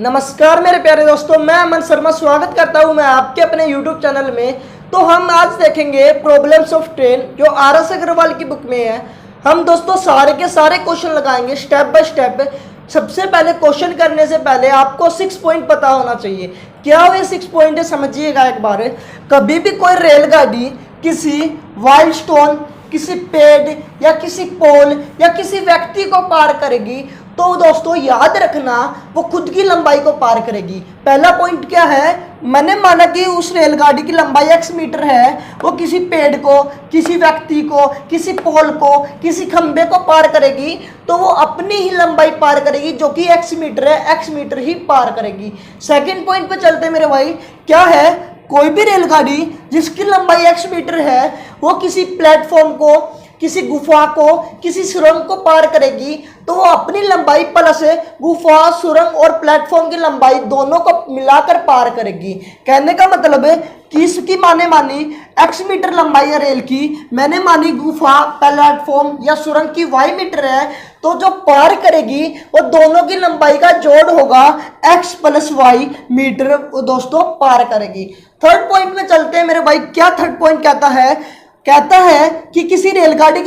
नमस्कार मेरे प्यारे दोस्तों, मैं अमन शर्मा स्वागत करता हूं मैं आपके अपने YouTube चैनल में। तो हम आज देखेंगे प्रॉब्लम्स ऑफ ट्रेन जो RS अग्रवाल की बुक में है। हम दोस्तों सारे के सारे क्वेश्चन लगाएंगे स्टेप बाय स्टेप। सबसे पहले क्वेश्चन करने से पहले आपको 6 पॉइंट पता होना चाहिए। क्या वो 6 पॉइंट है समझिएगा एक बार। कभी भी कोई रेलगाड़ी किसी वाइल्ड स्टोन, किसी पेड़ या किसी पोल या किसी व्यक्ति को पार करेगी तो दोस्तों याद रखना वो खुद की लंबाई को पार करेगी। पहला पॉइंट क्या है, मैंने माना कि उस रेलगाड़ी की लंबाई x मीटर है, वो किसी पेड़ को, किसी व्यक्ति को, किसी पोल को, किसी खंबे को पार करेगी तो वो अपनी ही लंबाई पार करेगी जो कि x मीटर है, x मीटर ही पार करेगी। सेकंड पॉइंट पे चलते हैं मेरे भाई। क्या है, कोई भी रेलगाड़ी जिसकी लंबाई x मीटर है वो किसी प्लेटफॉर्म को, किसी गुफा को, किसी सुरंग को पार करेगी तो वो अपनी लंबाई प्लस गुफा, सुरंग और प्लेटफॉर्म की लंबाई दोनों को मिलाकर पार करेगी। कहने का मतलब है कि इसकी मानी x मीटर लंबाई है रेल की, मैंने मानी गुफा, प्लेटफॉर्म या सुरंग की y मीटर है, तो जो पार करेगी वो दोनों की लंबाई का जोड़ होगा, x प्लस y मीटर वो दोस्तों पार करेगी। थर्ड पॉइंट में चलते हैं मेरे भाई। क्या थर्ड पॉइंट कहता है कि किसी रेलगाड़ी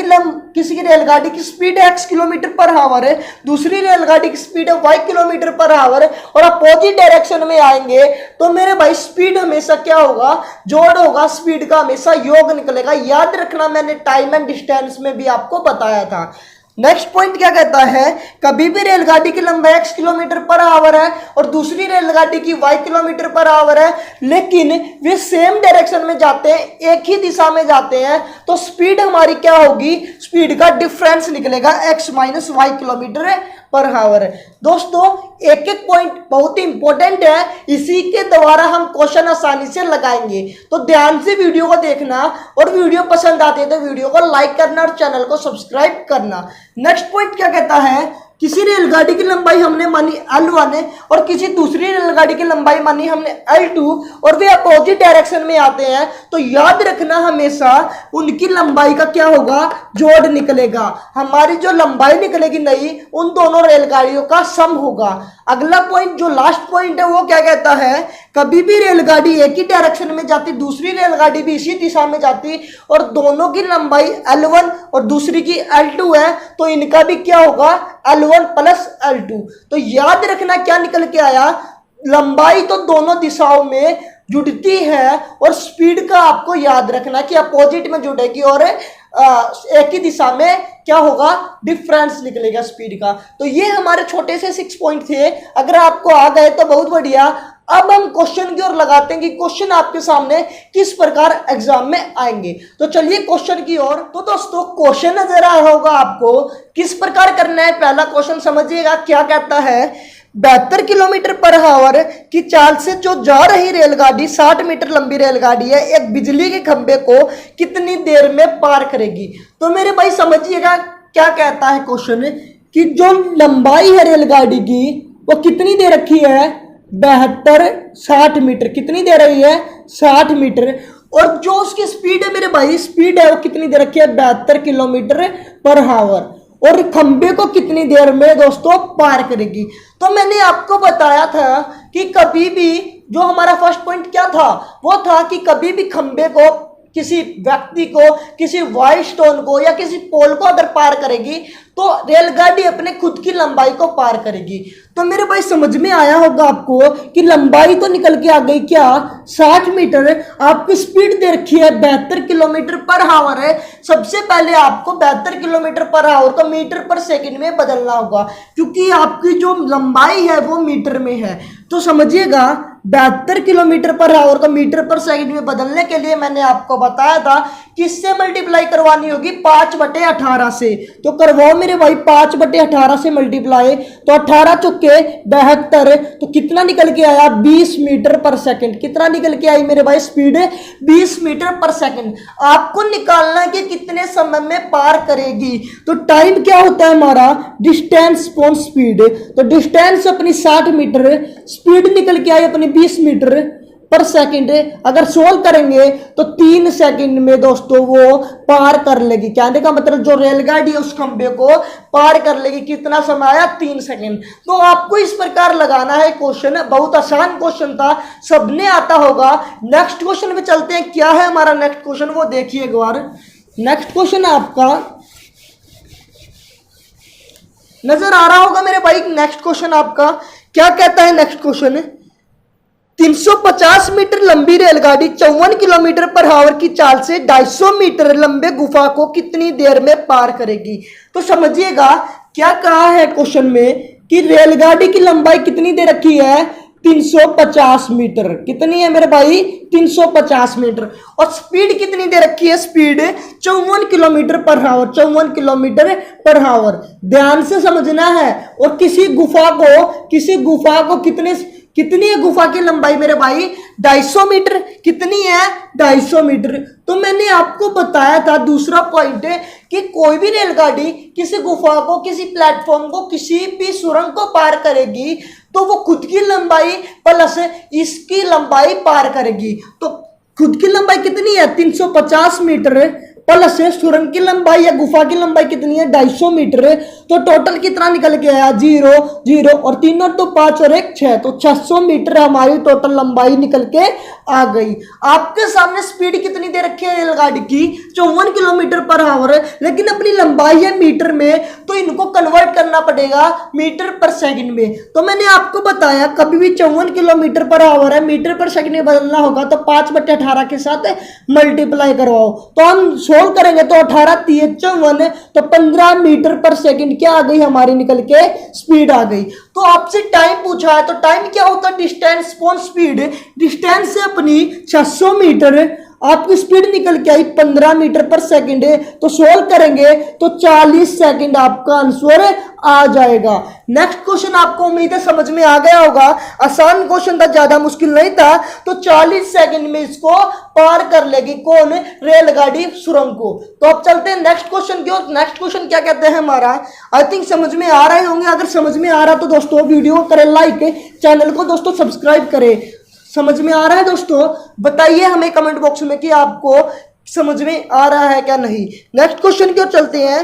की स्पीड है x किलोमीटर पर आवर है, दूसरी रेलगाड़ी की स्पीड है y किलोमीटर पर आवर है और अपोजिट डायरेक्शन में आएंगे तो मेरे भाई स्पीड हमेशा क्या होगा, जोड़ होगा, स्पीड का हमेशा योग निकलेगा। याद रखना, मैंने टाइम एंड डिस्टेंस में भी आपको बताया था। नेक्स्ट पॉइंट क्या कहता है, कभी भी रेलगाड़ी की लंबाई x किलोमीटर पर आवर है और दूसरी रेलगाड़ी की y किलोमीटर पर आवर है, लेकिन वे सेम डायरेक्शन में जाते हैं, एक ही दिशा में जाते हैं, तो स्पीड हमारी क्या होगी, स्पीड का डिफरेंस निकलेगा x minus y kilometre per hour. दोस्तों एक एक पॉइंट बहुत ही इंपॉर्टेंट है, इसी के द्वारा हम क्वेश्चन आसानी से लगाएंगे। तो ध्यान से वीडियो को देखना और वीडियो पसंद आती है तो वीडियो को लाइक करना और चैनल को सब्सक्राइब करना। नेक्स्ट पॉइंट क्या कहता है, किसी रेलगाड़ी की लंबाई हमने मानी L1 और किसी दूसरी रेलगाड़ी की लंबाई मानी हमने L2 और वे अपोजिट डायरेक्शन में आते हैं तो याद रखना हमेशा उनकी लंबाई का क्या होगा, जोड़ निकलेगा। हमारी जो लंबाई निकलेगी नहीं, उन दोनों रेलगाड़ियों का सम होगा। अगला पॉइंट जो लास्ट पॉइंट है वो क्या कहता है, कभी भी रेलगाड़ी एक ही डायरेक्शन में जाती, दूसरी रेलगाड़ी भी इसी दिशा में जाती और दोनों की लंबाई L1 और दूसरी की L2 है तो इनका भी क्या होगा, L1 प्लस L2। तो याद रखना क्या निकल के आया, लंबाई तो दोनों दिशाओं में जुड़ती है और स्पीड का आपको याद रखना कि अपोजिट में जुड़ेगी और एक ही दिशा में क्या होगा, डिफरेंस निकलेगा स्पीड का। तो ये हमारे छोटे से 6 पॉइंट थे, अगर आपको आ गए तो बहुत बढ़िया। अब हम क्वेश्चन की ओर लगाते हैं कि क्वेश्चन आपके सामने किस प्रकार एग्जाम में आएंगे। तो चलिए क्वेश्चन की ओर। तो दोस्तों क्वेश्चन नजर आ रहा होगा आपको, किस प्रकार करना है। पहला क्वेश्चन समझिएगा, क्या कहता है, 72 किलोमीटर पर आवर की चाल से जो जा रही रेलगाड़ी 60 मीटर लंबी रेलगाड़ी है, एक बिजली के खंभे को कितनी देर में पार करेगी। तो मेरे भाई समझिएगा क्या कहता है क्वेश्चन, कि जो लंबाई है रेलगाड़ी की वो कितनी दे रखी है, 60 मीटर। कितनी दे रही है, 60 मीटर। और जो उसकी स्पीड है मेरे भाई, स्पीड है वो कितनी दे रखी है, 72 किलोमीटर पर आवर। और खंबे को कितनी देर में दोस्तों पार करेगी। तो मैंने आपको बताया था कि कभी भी जो हमारा फर्स्ट पॉइंट क्या था, वो था कि कभी भी खंबे को, किसी व्यक्ति को, किसी वाइल्ड स्टोन को या किसी पोल को अगर पार करेगी तो रेलगाड़ी अपने खुद की लंबाई को पार करेगी। तो मेरे भाई समझ में आया होगा आपको कि लंबाई तो निकल के आ गई क्या, 60 मीटर। आपकी स्पीड दे रखी है 72 किलोमीटर पर आवर है। सबसे पहले आपको 72 किलोमीटर पर आवर को मीटर पर सेकंड में बदलना होगा, क्योंकि आपकी जो लंबाई है वो मीटर में है। तो समझिएगा 72 किलोमीटर पर आवर को मीटर पर सेकंड में बदलने के लिए मैंने आपको बताया था कि इससे मल्टीप्लाई करवानी होगी 5/18 से। तो करवाओ मेरे भाई, 5/18 से मल्टीप्लाई, तो 18 चुके 72, तो कितना निकल के आया, 20 मीटर पर सेकंड। कितना निकल के आई मेरे भाई, स्पीड 20 मीटर पर सेकंड। आपको निकालना है कि कितने समय में पार करेगी। तो टाइम क्या होता है हमारा, डिस्टेंस अपॉन स्पीड। तो डिस्टेंस अपनी 60 मीटर, स्पीड निकल के आई अपनी 20 मीटर पर सेकंड अगर सोल्व करेंगे तो 3 सेकंड में दोस्तों वो पार कर लेगी। कहने का मतलब जो रेलगाड़ी है उस खंबे को पार कर लेगी। कितना समय आया? 3 सेकंड। तो आपको इस प्रकार लगाना है क्वेश्चन। बहुत आसान क्वेश्चन था, सबने आता होगा। नेक्स्ट क्वेश्चन पे चलते हैं। क्या है हमारा नेक्स्ट क्वेश्चन वो देखिए एक बार। नेक्स्ट क्वेश्चन आपका नजर आ रहा होगा मेरे भाई। नेक्स्ट क्वेश्चन आपका क्या कहता है? नेक्स्ट क्वेश्चन 350 मीटर लंबी रेलगाड़ी 54 किलोमीटर पर आवर की चाल से 250 मीटर लंबे गुफा को कितनी देर में पार करेगी? तो समझिएगा क्या कहा है क्वेश्चन में कि रेलगाड़ी की लंबाई कितनी दे रखी है? 350 मीटर। कितनी है मेरे भाई? 350 मीटर। और स्पीड कितनी दे रखी है? Speed 54 kilometre per hour. 54 kilometre per hour ध्यान से समझना है। और किसी गुफा को कितनी है गुफा की लंबाई मेरे भाई? 250 मीटर। कितनी है? 250 मीटर। तो मैंने आपको बताया था दूसरा पॉइंट है कि कोई भी रेलगाड़ी किसी गुफा को, किसी प्लेटफॉर्म को, किसी भी सुरंग को पार करेगी तो वो खुद की लंबाई प्लस इसकी लंबाई पार करेगी। तो खुद की लंबाई कितनी है? 350 मीटर प्लस सुरंग की लंबाई या गुफा की लंबाई कितनी है? 250 मीटर। तो टोटल कितना निकल के आया? 0 0 और 3 और 2 5 और 1 6। तो 600 मीटर हमारी टोटल लंबाई निकल के आ गई। आपके सामने स्पीड कितनी दे रखी है रेलगाड़ी की? 54 किलोमीटर पर आवर। लेकिन अपनी लंबाई है मीटर में, तो इनको कन्वर्ट करना पड़ेगा मीटर पर सेकंड में। तो मैंने आपको बताया कभी भी 54 किलोमीटर पर आवर है, मीटर पर सेकंड में बदलना होगा तो 5/18 के साथ मल्टीप्लाई करवाओ। तो हम सोल्व करेंगे तो 18 3 54 तो 15 मीटर पर सेकंड क्या आ गई हमारी निकल के? स्पीड आ गई। तो आपसे टाइम पूछा है तो टाइम क्या होता है? Distance upon speed. डिस्टेंस से अपनी 600 मीटर, आपकी स्पीड निकल के आई 15 मीटर पर सेकंड। तो सोल्व करेंगे तो 40 सेकंड आपका आंसर आ जाएगा। नेक्स्ट क्वेश्चन आपको उम्मीद है समझ में आ गया होगा। आसान क्वेश्चन था, ज्यादा मुश्किल नहीं था। तो 40 सेकंड में इसको पार कर लेगी कौन? रेलगाड़ी सुरंग को। तो अब चलते हैं नेक्स्ट क्वेश्चन की ओर। नेक्स्ट क्वेश्चन क्या कहते हैं हमारा? आई थिंक समझ में आ रहे होंगे। अगर समझ में आ रहा तो दोस्तों वीडियो करें लाइक, चैनल को दोस्तों सब्सक्राइब करें। समझ में आ रहा है दोस्तों? बताइए हमें कमेंट बॉक्स में कि आपको समझ में आ रहा है क्या नहीं। नेक्स्ट क्वेश्चन की ओर चलते हैं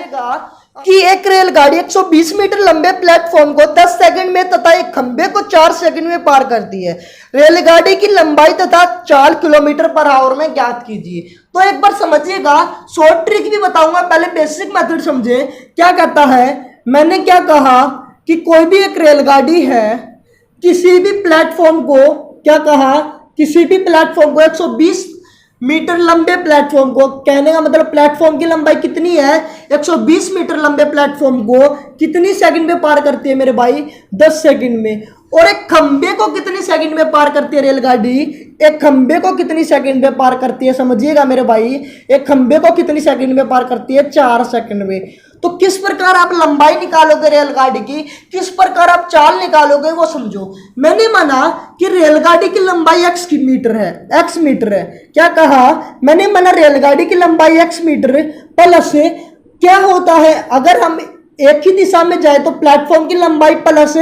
कि एक रेलगाड़ी 120 मीटर लंबे प्लेटफॉर्म को 10 सेकंड में तथा एक खंबे को 4 सेकंड में पार करती है। रेलगाड़ी की लंबाई तथा 4 किलोमीटर पर आवर में ज्ञात कीजिए। तो एक बार समझिएगा, शॉर्ट ट्रिक भी बताऊंगा, पहले बेसिक मेथड समझे। क्या कहता है? मैंने क्या कहा कि कोई भी एक रेलगाड़ी है, किसी भी प्लेटफॉर्म को, क्या कहा? किसी भी प्लेटफॉर्म को 120 मीटर लंबे प्लेटफॉर्म को, कहने का मतलब प्लेटफॉर्म की लंबाई कितनी है? 120 मीटर लंबे प्लेटफॉर्म को कितनी सेकंड में पार करती है मेरे भाई? 10 सेकंड में। और एक खंबे को कितनी सेकंड में पार करती है रेलगाड़ी? एक खंबे को कितनी सेकंड में पार करती है? समझिएगा मेरे भाई, एक खंबे को कितनी सेकंड में पार करती है? 4 सेकंड में। तो किस प्रकार आप लंबाई निकालोगे रेलगाड़ी की, किस प्रकार आप चाल निकालोगे वो समझो। मैंने माना कि रेलगाड़ी की लंबाई x मीटर है, x मीटर है। क्या कहा? मैंने माना रेलगाड़ी की लंबाई x मीटर प्लस क्या होता है, अगर हम एक ही दिशा में जाए तो प्लेटफॉर्म की लंबाई प्लस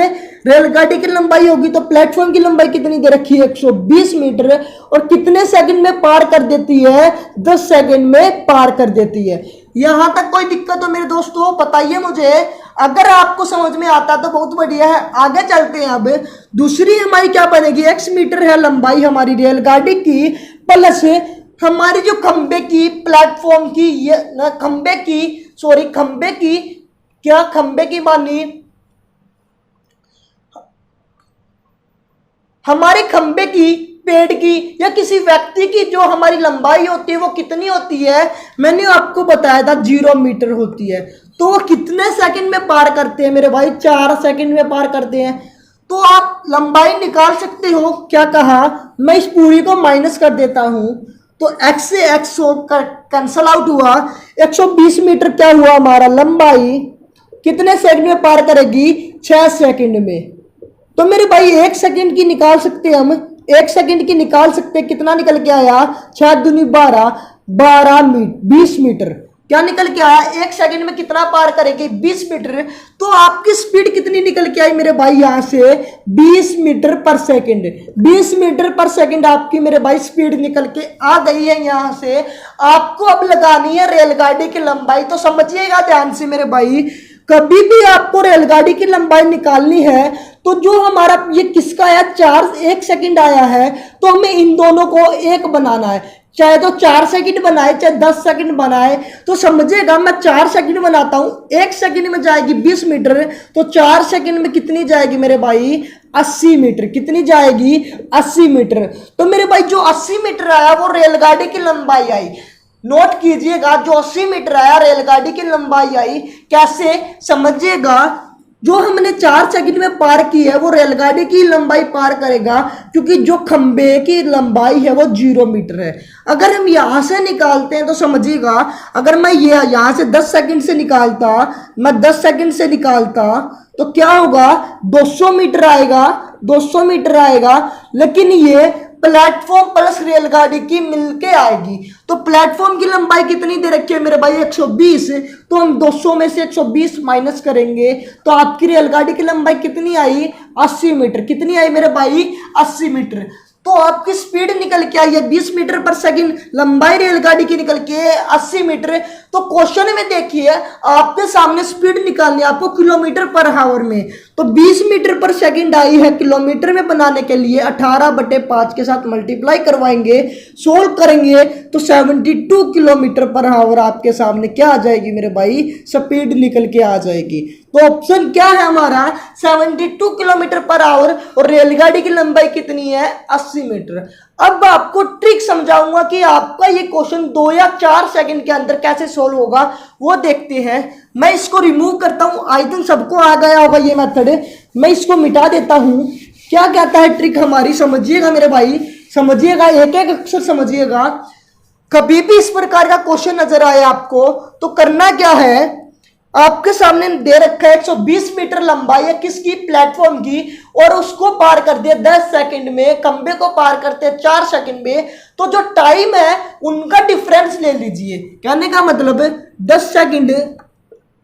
रेलगाड़ी की लंबाई होगी। तो प्लेटफॉर्म की लंबाई कितनी दे रखी है? 120 मीटर। और कितने सेकंड में पार कर देती है? 10 सेकंड में पार कर देती है। यहां तक कोई दिक्कत हो मेरे दोस्तों? बताइए मुझे। अगर आपको समझ में आता तो बहुत बढ़िया है। आगे चलते हैं। अब दूसरी हमारी क्या बनेगी? x मीटर है लंबाई हमारी रेलगाड़ी की प्लस हमारी जो खंबे की, प्लेटफॉर्म की, खंबे की मानी हमारे खंबे की, पेड़ की या किसी व्यक्ति की जो हमारी लंबाई होती है वो कितनी होती है? मैंने आपको बताया था 0 मीटर होती है। तो वो कितने सेकंड में पार करते हैं मेरे भाई? 4 सेकंड में पार करते हैं। तो आप लंबाई निकाल सकते हो। क्या कहा? मैं इस पूरी को माइनस कर देता हूं तो x से x कैंसल आउट हुआ। 120 मीटर क्या हुआ हमारा? लंबाई कितने सेकंड में पार करेगी? 6 सेकंड में। तो मेरे भाई 1 सेकंड की निकाल सकते हैं हम, 1 सेकंड की निकाल सकते हैं। कितना निकल के आया? 6 दूनी 12, 20 मीटर। क्या निकल के आया, 1 सेकंड में कितना पार करेगी, 20 मीटर। तो आपकी स्पीड कितनी निकल के आई मेरे भाई, यहां से 20 मीटर पर सेकंड। 20 मीटर पर सेकंड आपकी मेरे भाई स्पीड निकल के आ गई है। यहां से आपको अब लगानी है रेलगाड़ी की लंबाई। तो समझिएगा ध्यान से मेरे भाई, कभी भी आपको रेलगाड़ी की लंबाई निकालनी है तो जो हमारा ये किसका आया, 1 सेकंड आया है, तो हमें इन दोनों को एक बनाना है। चाहे तो 4 सेकंड बनाए चाहे 10 सेकंड बनाए, तो समझिएगा मैं 4 सेकंड बनाता हूं। 1 सेकंड में जाएगी 20 मीटर, तो 4 सेकंड में कितनी जाएगी मेरे भाई, 80 मीटर। कितनी जाएगी, 80 मीटर। तो मेरे भाई जो 80 मीटर आया वो रेलगाड़ी की लंबाई आई। नोट कीजिएगा, जो 80 मीटर आया रेलगाड़ी की लंबाई आई। कैसे समझिएगा, जो हमने 4 सेकंड में पार की है वो रेलगाड़ी की लंबाई पार करेगा, क्योंकि जो खंबे की लंबाई है वो 0 मीटर है। अगर हम यहां से निकालते हैं तो समझिएगा, अगर मैं ये यहां से 10 सेकंड से निकालता, मैं 10 सेकंड से निकालता तो क्या होगा, 200 मीटर आएगा, 200 मीटर आएगा। लेकिन ये प्लेटफॉर्म प्लस रेलगाड़ी की मिलके आएगी। तो प्लेटफॉर्म की लंबाई कितनी दे रखी है मेरे भाई, 120। तो हम 200 में से 120 माइनस करेंगे तो आपकी रेलगाड़ी की लंबाई कितनी आई, 80 मीटर। कितनी आई मेरे भाई, 80 मीटर। तो आपकी स्पीड निकल के आई है 20 मीटर पर सेकंड, लंबाई रेलगाड़ी की निकल के 80 मीटर। तो क्वेश्चन में देखिए, आपके सामने स्पीड निकालनी है आपको किलोमीटर पर आवर में। तो 20 मीटर पर सेकंड आई है, किलोमीटर में बनाने के लिए 18/5 के साथ मल्टीप्लाई करवाएंगे, सोल्व करेंगे तो 72 किलोमीटर पर आवर आपके सामने क्या आ जाएगी मेरे भाई, स्पीड निकल के आ जाएगी। तो ऑप्शन क्या है हमारा, 72 किलोमीटर पर आवर। और रेलगाड़ी की लंबाई कितनी है, 80 मीटर। अब आपको ट्रिक समझाऊंगा कि आपका ये क्वेश्चन 2 या 4 सेकंड के अंदर कैसे सोल्व होगा, वो देखते हैं। मैं इसको रिमूव करता हूं, आई थिंक सबको आ गया होगा ये मेथड। मैं इसको मिटा देता हूं। क्या कहता है ट्रिक हमारी, समझिएगा मेरे भाई, समझिएगा, एक एक अक्षर समझिएगा। कभी भी इस प्रकार का क्वेश्चन नजर आए आपको तो करना क्या है, आपके सामने दे रखा है 120 मीटर लंबाई है किसकी, प्लेटफॉर्म की, और उसको पार कर दिया 10 सेकंड में, खंबे को पार करते हैं 4 सेकंड में। तो जो टाइम है उनका डिफरेंस ले लीजिए। कहने का मतलब 10 सेकंड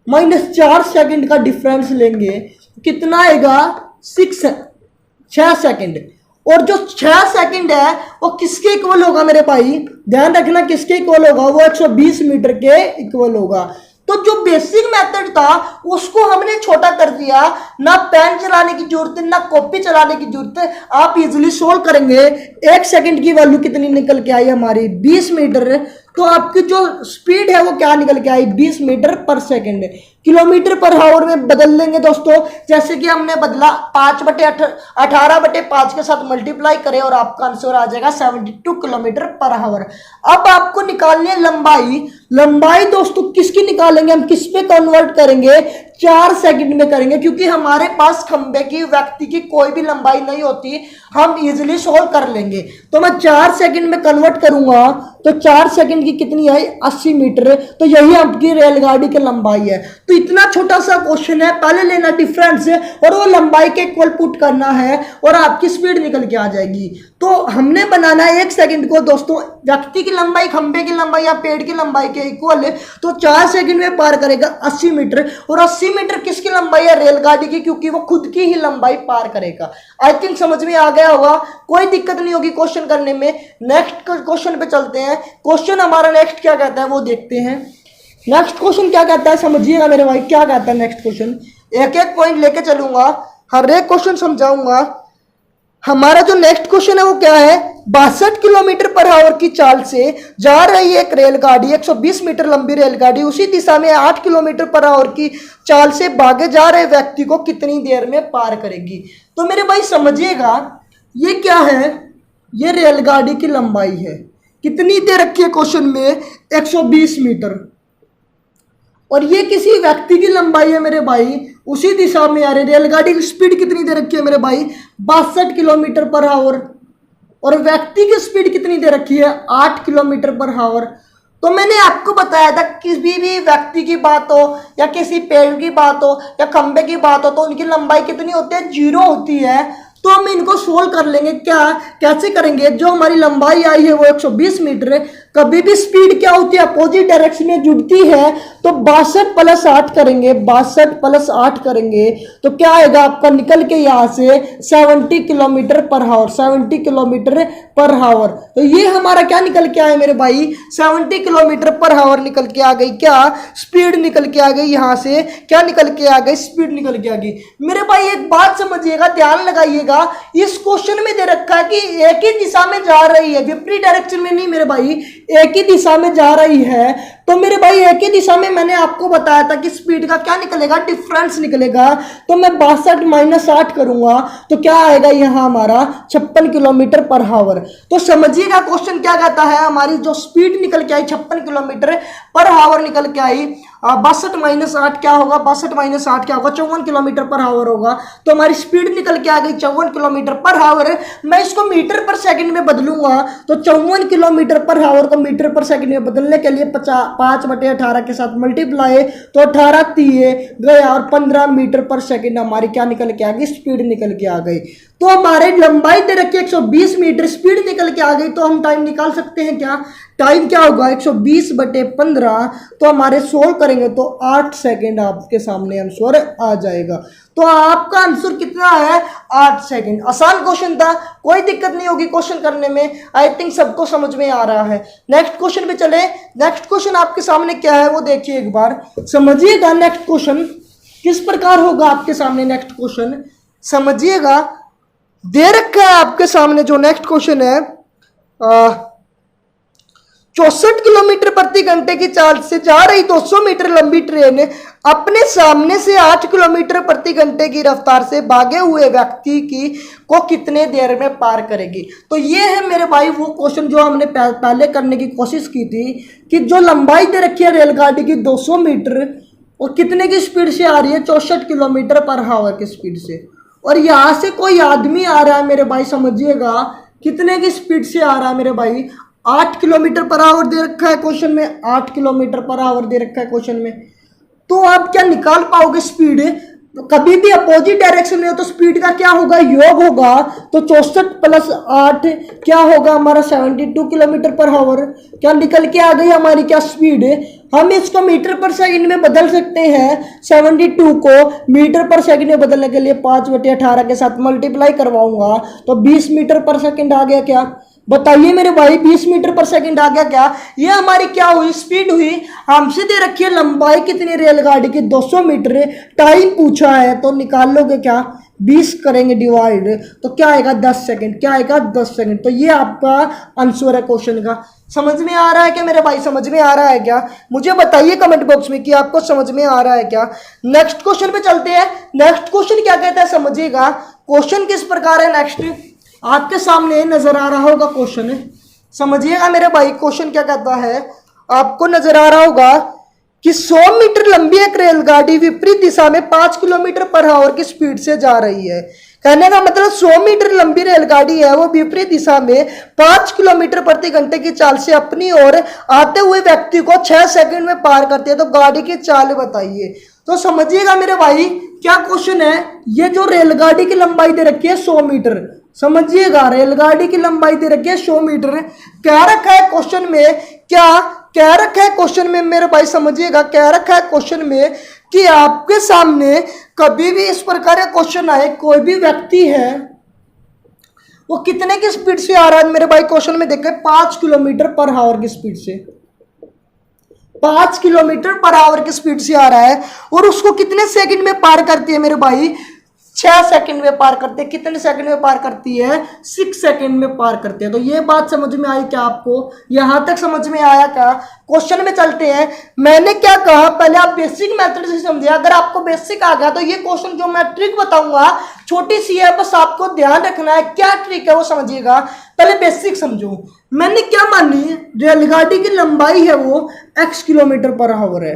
माइनस 4 सेकंड का डिफरेंस लेंगे, कितना आएगा, 6 सेकंड। और जो 6 सेकंड है वो किसके इक्वल होगा मेरे भाई, ध्यान रखना किसके इक्वल होगा, वो 120 मीटर के इक्वल होगा। तो जो बेसिक मेथड था उसको हमने छोटा कर दिया, ना पेन चलाने की जरूरत है ना कॉपी चलाने की जरूरत है, आप इजीली सोल्व करेंगे। 1 सेकंड की वैल्यू कितनी निकल के आई हमारी, 20 मीटर। तो आपकी जो स्पीड है वो क्या निकल के आई, 20 मीटर पर सेकंड। किलोमीटर पर आवर में बदल लेंगे दोस्तों, जैसे कि हमने बदला 18/5 के साथ मल्टीप्लाई करें और आपका आंसर आ जाएगा 72 किलोमीटर पर आवर। अब आपको निकालनी है लंबाई। लंबाई दोस्तों किसकी निकालेंगे हम, किस पे कन्वर्ट करेंगे, 4 सेकंड में करेंगे, क्योंकि हमारे पास खंबे की, व्यक्ति की कोई भी लंबाई नहीं होती, हम इजीली सोल्व कर लेंगे। तो मैं 4 सेकंड में कन्वर्ट करूंगा तो 4 सेकंड की कितनी आई, 80 मीटर। तो यही आपकी रेलगाड़ी की लंबाई है। तो इतना छोटा सा क्वेश्चन है, पहले लेना डिफरेंस और वो लंबाई के इक्वल पुट करना है और आपकी स्पीड निकल के आ जाएगी। तो हमने बनाना है 1 सेकंड को दोस्तों, व्यक्ति की लंबाई, खंबे की लंबाई या पेड़ की लंबाई के इक्वल, तो 4 सेकंड में पार करेगा 80 मीटर। और 80 मीटर किसकी लंबाई है, रेलगाड़ी की, क्योंकि वो खुद की ही लंबाई पार करेगा। आई थिंक समझ में आ गया होगा, कोई दिक्कत नहीं होगी क्वेश्चन करने में। नेक्स्ट क्वेश्चन पे चलते हैं। क्वेश्चन हमारा नेक्स्ट क्या कहता है वो देखते हैं। नेक्स्ट क्वेश्चन क्या कहता है समझिएगा मेरे भाई, क्या कहता है नेक्स्ट क्वेश्चन, एक एक पॉइंट लेके चलूंगा, हर एक क्वेश्चन समझाऊंगा। हमारा जो नेक्स्ट क्वेश्चन है वो क्या है, 62 किलोमीटर पर आवर की चाल से जा रही है एक रेलगाड़ी, 120 मीटर लंबी रेलगाड़ी उसी दिशा में 8 किलोमीटर पर आवर की चाल से भागे जा रहे व्यक्ति को कितनी देर में पार करेगी। तो मेरे भाई समझिएगा, ये क्या है, ये रेलगाड़ी की लंबाई है, कितनी दे रखी है क्वेश्चन में, 120 मीटर। और ये किसी व्यक्ति की लंबाई है मेरे भाई, उसी दिशा में आ रही रेलगाड़ी की स्पीड कितनी दे रखी है मेरे भाई, 62 किलोमीटर पर आवर। और व्यक्ति की स्पीड कितनी दे रखी है, 8 किलोमीटर पर आवर। तो मैंने आपको बताया था किसी भी व्यक्ति की बात हो या किसी पेड़ की बात हो या खंबे की बात हो तो उनकी लंबाई कितनी होती है, 0 होती है। तो हम इनको सोल्व कर लेंगे। क्या कैसे करेंगे, जो हमारी लंबाई आई है वो 120 मीटर है, कभी भी स्पीड क्या होती है, अपोजिट डायरेक्शन में जुड़ती है तो 62 + 8 करेंगे, 62 + 8 करेंगे तो क्या आएगा आपका निकल के यहां से 70 km/h, 70 km/h। तो ये हमारा क्या निकल के आया मेरे भाई, 70 km/h निकल के आ गई, क्या स्पीड निकल के आ गई, यहां से क्या निकल के आ गई, स्पीड निकल के आ गई। मेरे भाई एक बात समझिएगा, ध्यान लगाइएगा, इस क्वेश्चन में दे रखा है कि एक ही दिशा में जा रही है, विपरीत डायरेक्शन में नहीं मेरे भाई, एक ही दिशा में जा रही है। तो मेरे भाई एक ही दिशा में मैंने आपको बताया था कि स्पीड का क्या निकलेगा, डिफरेंस निकलेगा। तो मैं 62 - 8 करूंगा तो क्या आएगा यहाँ हमारा 56 km/h। तो समझिएगा क्वेश्चन क्या कहता है, हमारी जो स्पीड निकल के आई 56 km/h निकल के आई, 62 - 8 क्या होगा, 62 - 8 क्या होगा, 54 km/h होगा। तो हमारी स्पीड निकल के आ गई 54 km/h। मैं इसको मीटर पर सेकंड में बदलूंगा तो 54 km/h को मीटर पर सेकंड में बदलने के लिए 5/18 के साथ मल्टीप्लाई, तो 18 तिये गया और 15 मीटर पर सेकंड हमारी क्या निकल के आ गई, स्पीड निकल के आ गई। तो हमारे लंबाई दे रखी 120 मीटर, स्पीड निकल के आ गई। तो हम टाइम निकाल सकते हैं क्या, टाइम क्या होगा 120/15, तो हमारे सोल्व करेंगे तो 8 सेकंड आपके सामने आंसर आ जाएगा। तो आपका आंसर कितना है, 8 सेकंड। आसान क्वेश्चन था, कोई दिक्कत नहीं होगी क्वेश्चन करने में, आई थिंक सबको समझ में आ रहा है। नेक्स्ट क्वेश्चन पे चले। नेक्स्ट क्वेश्चन आपके सामने क्या है वो देखिए, एक बार समझिएगा। नेक्स्ट क्वेश्चन किस प्रकार होगा आपके सामने, नेक्स्ट क्वेश्चन समझिएगा, दे रखा है आपके सामने जो नेक्स्ट क्वेश्चन है, 64 km/घंटे की चाल से जा रही 200 मीटर लंबी ट्रेन अपने सामने से 8 km/घंटे की रफ्तार से भागे हुए व्यक्ति की को कितने देर में पार करेगी। तो ये है मेरे भाई वो क्वेश्चन जो हमने पहले करने की कोशिश की थी, कि जो लंबाई दे रखी है रेलगाड़ी की 200 मीटर और कितने की स्पीड से आ रही है, 64 km/h की स्पीड से, और यहां से कोई आदमी आ रहा है मेरे भाई, समझिएगा कितने की स्पीड से आ रहा है मेरे भाई, 8 km/h दे रखा है क्वेश्चन में, 8 km/h दे रखा है क्वेश्चन में। तो आप क्या निकाल पाओगे स्पीड, तो कभी भी अपोजिट डायरेक्शन में हो तो स्पीड का क्या होगा, योग होगा। तो 64 + 8 क्या होगा हमारा 72 km/h, क्या निकल के आ गई हमारी क्या स्पीड। हम इसको मीटर पर सेकंड में बदल सकते हैं, 72 को मीटर पर सेकंड में बदलने के लिए 5/18 के साथ मल्टीप्लाई करवाऊंगा तो 20 मीटर पर सेकंड आ गया। क्या बताइए मेरे भाई, 20 मीटर पर सेकंड आ गया क्या। ये हमारी क्या हुई, स्पीड हुई। हमसे दे रखी है लंबाई कितनी रेलगाड़ी की, 200 मीटर, टाइम पूछा है तो निकाल लोगे क्या, 20 करेंगे डिवाइड तो क्या आएगा 10 सेकंड, क्या आएगा 10 सेकंड। तो ये आपका आंसर है क्वेश्चन का। समझ में आ रहा है क्या मेरे भाई, समझ में आ रहा है क्या, मुझे बताइए कमेंट बॉक्स में कि आपको समझ में आ रहा है क्या। नेक्स्ट क्वेश्चन पे चलते हैं। नेक्स्ट क्वेश्चन क्या कहता है समझिएगा, क्वेश्चन किस प्रकार है, नेक्स्ट आपके सामने नजर आ रहा होगा क्वेश्चन, समझिएगा मेरे भाई क्वेश्चन क्या कहता है, आपको नजर आ रहा होगा कि 100 मीटर लंबी एक रेलगाड़ी विपरीत दिशा में 5 km/h की स्पीड से जा रही है। कहने का मतलब 100 मीटर लंबी रेलगाड़ी है, वो विपरीत दिशा में 5 km/घंटे की चाल से अपनी ओर आते हुए व्यक्ति को 6 सेकंड में पार करती है। तो गाड़ी की चाल बताइए। तो समझिएगा मेरे भाई क्या क्वेश्चन है, ये जो रेलगाड़ी की लंबाई दे रखी है 100 मीटर, समझिएगा रेलगाड़ी की लंबाई दे रखी है 100 मीटर, क्या रखा है क्वेश्चन में, क्या रखा है क्वेश्चन में मेरे भाई, समझिएगा क्या रखा है क्वेश्चन में कि आपके सामने कभी भी इस प्रकार का क्वेश्चन आए, कोई भी व्यक्ति है वो कितने की स्पीड से आ रहा है मेरे भाई, क्वेश्चन में देखें 5 km/h की स्पीड से, 5 km/h की स्पीड से आ रहा है और उसको कितने सेकंड में पार करती है मेरे भाई, 6 सेकंड में पार करते हैं। कितने सेकंड में पार करती है, 6 सेकंड में पार करते हैं। तो ये बात समझ में आई क्या आपको, यहां तक समझ में आया क्या। क्वेश्चन में चलते हैं। मैंने क्या कहा, पहले आप बेसिक मेथड से समझिए। अगर आपको बेसिक आ गया तो ये क्वेश्चन जो मैं ट्रिक बताऊंगा छोटी सी है, बस आपको ध्यान रखना है क्या ट्रिक है वो समझिएगा। पहले बेसिक समझो। मैंने क्या मानी, रेलगाड़ी की लंबाई है वो x km/h है,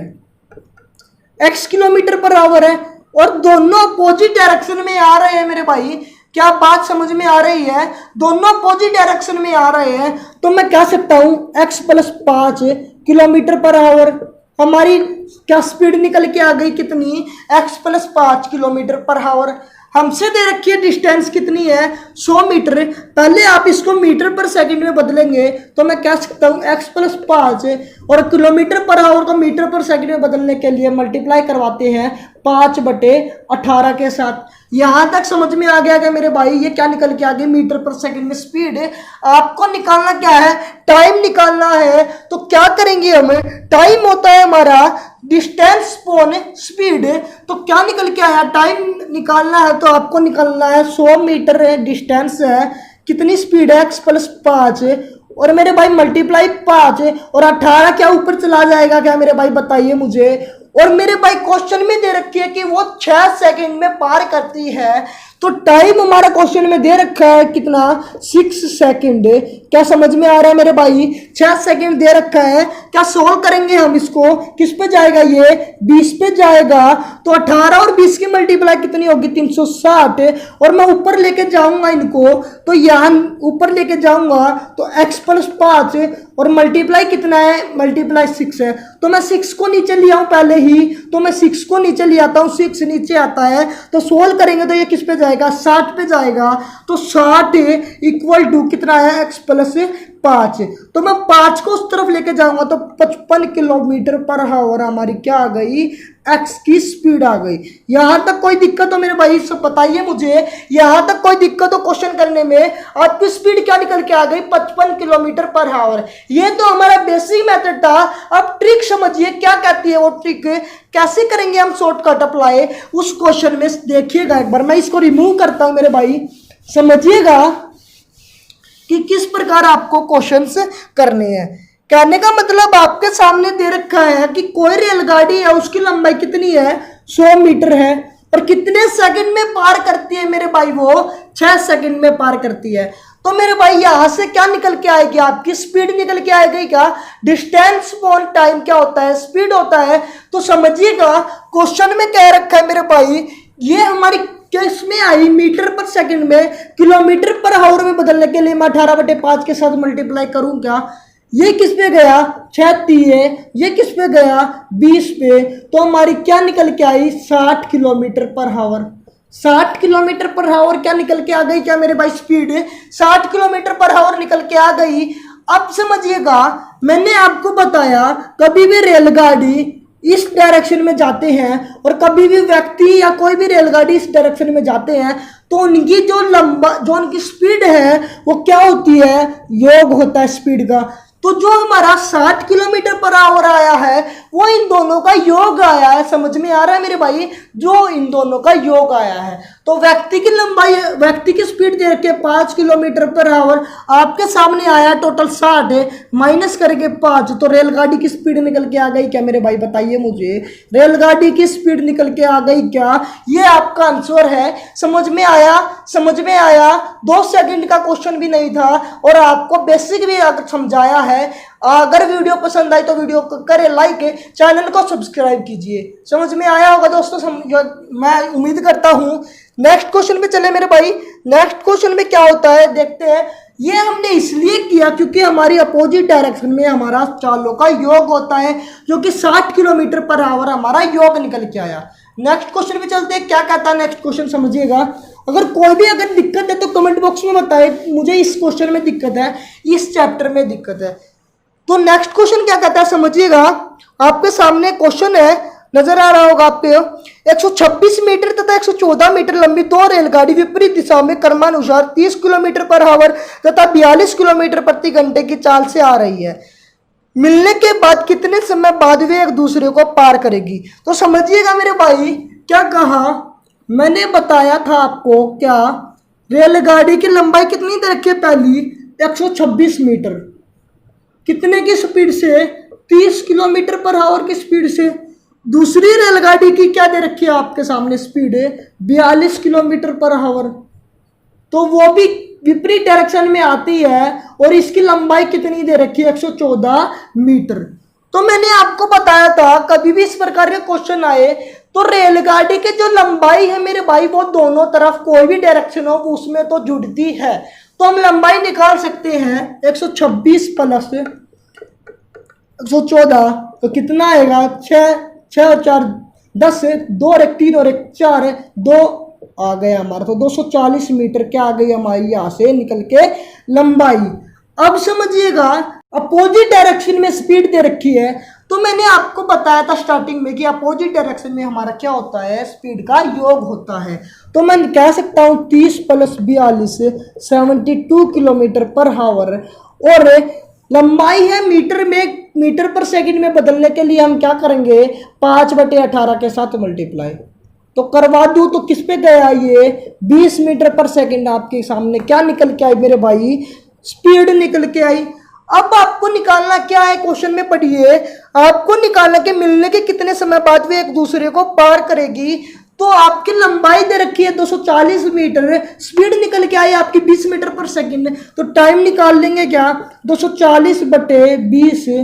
x km/h है और दोनों अपोजिट डायरेक्शन में आ रहे हैं मेरे भाई। क्या बात समझ में आ रही है, दोनों अपोजिट डायरेक्शन में आ रहे हैं। तो मैं कह सकता हूं x + 5 km/h, हमारी क्या स्पीड निकल के आ गई कितनी, x + 5 km/h। हमसे दे रखी है डिस्टेंस कितनी है 100 मीटर। पहले आप इसको मीटर पर सेकंड में बदलेंगे तो मैं कह सकता हूँ x प्लस 5 और किलोमीटर पर आवर को मीटर पर सेकंड में बदलने के लिए मल्टीप्लाई करवाते हैं 5/18 के साथ। यहां तक समझ में आ गया क्या मेरे भाई? ये क्या निकल के आ गया मीटर पर सेकंड में स्पीड। आपको निकालना क्या है? टाइम निकालना है। तो क्या करेंगे हम? टाइम होता है हमारा डिस्टेंस अपॉन स्पीड। तो क्या निकल के आया? टाइम निकालना है तो आपको निकालना है 100 मीटर डिस्टेंस है, कितनी स्पीड है x प्लस 5 और मेरे भाई मल्टीप्लाई 5 और 18 क्या ऊपर चला जाएगा क्या मेरे भाई? बताइए मुझे। और मेरे भाई क्वेश्चन में दे रखी है कि वो 6 सेकंड में पार करती है। तो टाइम हमारा क्वेश्चन में दे रखा है कितना? 6 सेकंड। क्या समझ में आ रहा है मेरे भाई? 6 सेकंड दे रखा है। क्या सोल्व करेंगे हम इसको? किस पे जाएगा ये? 20 पे जाएगा। तो 18 और 20 की मल्टीप्लाई कितनी होगी? 360। और मैं ऊपर लेके जाऊंगा इनको, तो यहाँ ऊपर लेके जाऊंगा तो x प्लस 5 और मल्टीप्लाई कितना है? मल्टीप्लाई 6 है। तो मैं 6 को नीचे ले आऊं पहले ही, तो मैं 6 को नीचे ले आता हूं, 6 नीचे आता है। तो सोल्व करेंगे तो ये किस पे जाएगा? 60 पे जाएगा। तो 60 इक्वल टू कितना है? x plus 5। तो मैं 5 को उस तरफ लेके जाऊंगा तो 55 किलोमीटर पर आवर हमारी क्या आ गई? x की स्पीड आ गई। यहां तक कोई दिक्कत हो मेरे भाई? सब बताइए मुझे। यहां तक कोई दिक्कत हो क्वेश्चन करने में? आपकी स्पीड क्या निकल के आ गई? 55 किलोमीटर पर आवर। ये तो हमारा बेसिक मेथड था। अब ट्रिक समझिए क्या कहती है वो ट्रिक। कैसे करेंगे हम शॉर्टकट अप्लाई उस क्वेश्चन में? देखिएगा एक बार, मैं इसको रिमूव करता हूं मेरे भाई, समझिएगा कि किस प्रकार आपको क्वेश्चंस करने हैं। कहने का मतलब आपके सामने दे रखा है कि कोई रेलगाड़ी है, उसकी लंबाई कितनी है? 100 मीटर है और कितने सेकंड में पार करती है मेरे भाई? वो 6 सेकंड में पार करती है। तो मेरे भाई यहां से क्या निकल के आएगी? आपकी स्पीड निकल के आएगी। क्या? डिस्टेंस अपॉन टाइम क्या होता है? स्पीड होता है। तो समझिएगा क्वेश्चन में कह रखा है मेरे भाई, ये हमारी किस में आई? मीटर पर सेकंड में किलोमीटर पर आवर में बदलने के लिए मैं 18/5 के साथ मल्टीप्लाई करूं क्या? ये किस पे गया? 36 है। ये किस पे गया? 20 पे। तो हमारी क्या निकल के आई? 60 kilometre per hour. 60 kilometre per hour क्या निकल के आ गई क्या मेरे भाई? स्पीड 60 किलोमीटर पर आवर निकल के आ गई। अब समझिएगा, मैंने आपको बताया कभी भी रेलगाड़ी इस डायरेक्शन में जाते हैं और कभी भी व्यक्ति या कोई भी रेलगाड़ी इस डायरेक्शन में जाते हैं तो उनकी जो उनकी स्पीड है वो क्या होती है? योग होता है स्पीड का। तो जो हमारा 60 किलोमीटर पर आवर आया है वो इन दोनों का योग आया है। समझ में आ रहा है मेरे भाई? जो इन दोनों का योग आया है। तो व्यक्ति की लंबाई, व्यक्ति की स्पीड दे रखी है 5 किलोमीटर पर आवर, आपके सामने आया टोटल 60 है, माइनस करके 5, तो रेलगाड़ी की स्पीड निकल के आ गई क्या मेरे भाई? बताइए मुझे। रेलगाड़ी की स्पीड निकल के आ गई क्या? ये आपका आंसर है। समझ में आया? समझ में आया? 2 सेकंड का क्वेश्चन भी नहीं था और आपको बेसिक भी समझाया है। अगर वीडियो पसंद आई तो वीडियो को करें लाइक, चैनल को सब्सक्राइब कीजिए। समझ में आया होगा दोस्तों, मैं उम्मीद करता हूं। नेक्स्ट क्वेश्चन पे चले मेरे भाई। नेक्स्ट क्वेश्चन में क्या होता है देखते हैं। ये हमने इसलिए किया क्योंकि हमारी अपोजिट डायरेक्शन में हमारा चालों का योग होता है, जो कि 60 किलोमीटर पर आवर हमारा योग निकल के आया। नेक्स्ट क्वेश्चन पे चलते हैं, क्या कहता है नेक्स्ट क्वेश्चन समझिएगा। अगर कोई भी अगर दिक्कत है तो कमेंट बॉक्स में बताए, मुझे इस क्वेश्चन में दिक्कत है, इस चैप्टर में दिक्कत है। तो नेक्स्ट क्वेश्चन क्या कहता है समझिएगा। आपके सामने क्वेश्चन है, नजर आ रहा होगा आपके। 126 मीटर तथा 114 मीटर लंबी 2 रेलगाड़ी विपरीत दिशा में क्रमानुसार 30 किलोमीटर पर आवर तथा 42 किलोमीटर प्रति घंटे की चाल से आ रही है। मिलने के बाद कितने समय बाद वे एक दूसरे को पार करेगी? तो समझिएगा मेरे भाई, क्या कहा मैंने? बताया था आपको क्या, रेलगाड़ी की लंबाई कितनी दे रखी है? पहली 126 मीटर, कितने की स्पीड से? 30 किलोमीटर पर आवर की स्पीड से। दूसरी रेलगाड़ी की क्या दे रखी है आपके सामने? स्पीड है 42 किलोमीटर पर आवर, तो वो भी विपरीत डायरेक्शन में आती है और इसकी लंबाई कितनी दे रखी है? 114 मीटर। तो मैंने आपको बताया था कभी भी इस प्रकार के क्वेश्चन आए तो रेलगाड़ी की जो लंबाई है मेरे भाई वो दोनों तरफ कोई भी डायरेक्शन हो उसमें तो जुड़ती है। तो हम लंबाई निकाल सकते हैं 126 प्लस 114 तो कितना आएगा? 6 6 और 4 10, 2 और 1 3 और 1 4, 2 आ गया हमारा। तो 240 मीटर क्या आ गई हमारी यहाँ से निकल के लंबाई। अब समझिएगा अपोजिट डायरेक्शन में स्पीड दे रखी है, तो मैंने आपको बताया था स्टार्टिंग में कि अपोजिट डायरेक्शन में हमारा क्या होता है, स्पीड का योग होता है। तो मैं कह सकता हूँ 30 + 42 72 किलोमीटर पर हावर। और लंबाई है मीटर में, मीटर पर सेकंड में बदलने के लिए हम क्या करेंगे, 5/18 के साथ मल्टीप्लाई तो करवा दूं तो किस पे गया, ये 20 मीटर पर सेकंड आपके सामने क्या निकल के आई मेरे भाई, स्पीड निकल के आई। अब आपको निकालना क्या है, क्वेश्चन में पढ़िए, आपको निकालना कि मिलने के कितने समय बाद वे एक दूसरे को पार करेगी। तो आपकी लंबाई दे रखी है 240 मीटर, स्पीड निकल के आई आपकी 20 मीटर पर सेकंड। तो टाइम निकाल लेंगे क्या, 240/20,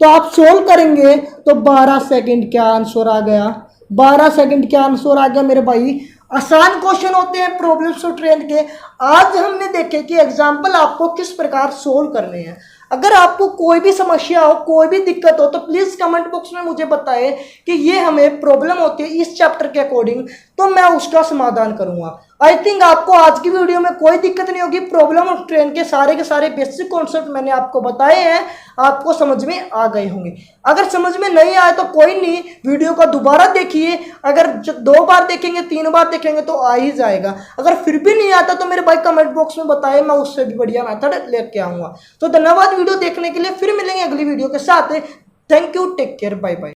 तो आप सोल्व करेंगे तो 12 सेकंड क्या आंसर आ गया, 12 सेकंड क्या आंसर आ गया मेरे भाई। आसान क्वेश्चन होते हैं प्रॉब्लम्स ऑफ ट्रेन के। आज हमने देखे कि एग्जाम्पल आपको किस प्रकार सोल्व करने हैं। अगर आपको कोई भी समस्या हो, कोई भी दिक्कत हो, तो प्लीज कमेंट बॉक्स में मुझे बताएं कि ये हमें प्रॉब्लम होती है इस चैप्टर के अकॉर्डिंग, तो मैं उसका समाधान करूंगा। आई थिंक आपको आज की वीडियो में कोई दिक्कत नहीं होगी। प्रॉब्लम ऑफ ट्रेन के सारे बेसिक कॉन्सेप्ट मैंने आपको बताए हैं, आपको समझ में आ गए होंगे। अगर समझ में नहीं आए तो कोई नहीं, वीडियो को दोबारा देखिए। अगर 2 बार देखेंगे, 3 बार देखेंगे तो आ ही जाएगा। अगर फिर भी नहीं आता तो मेरे भाई कमेंट बॉक्स में बताए, मैं उससे भी बढ़िया मेथड लेके आऊंगा। तो धन्यवाद वीडियो देखने के लिए, फिर मिलेंगे अगली वीडियो के साथ। Thank you, take care, bye bye.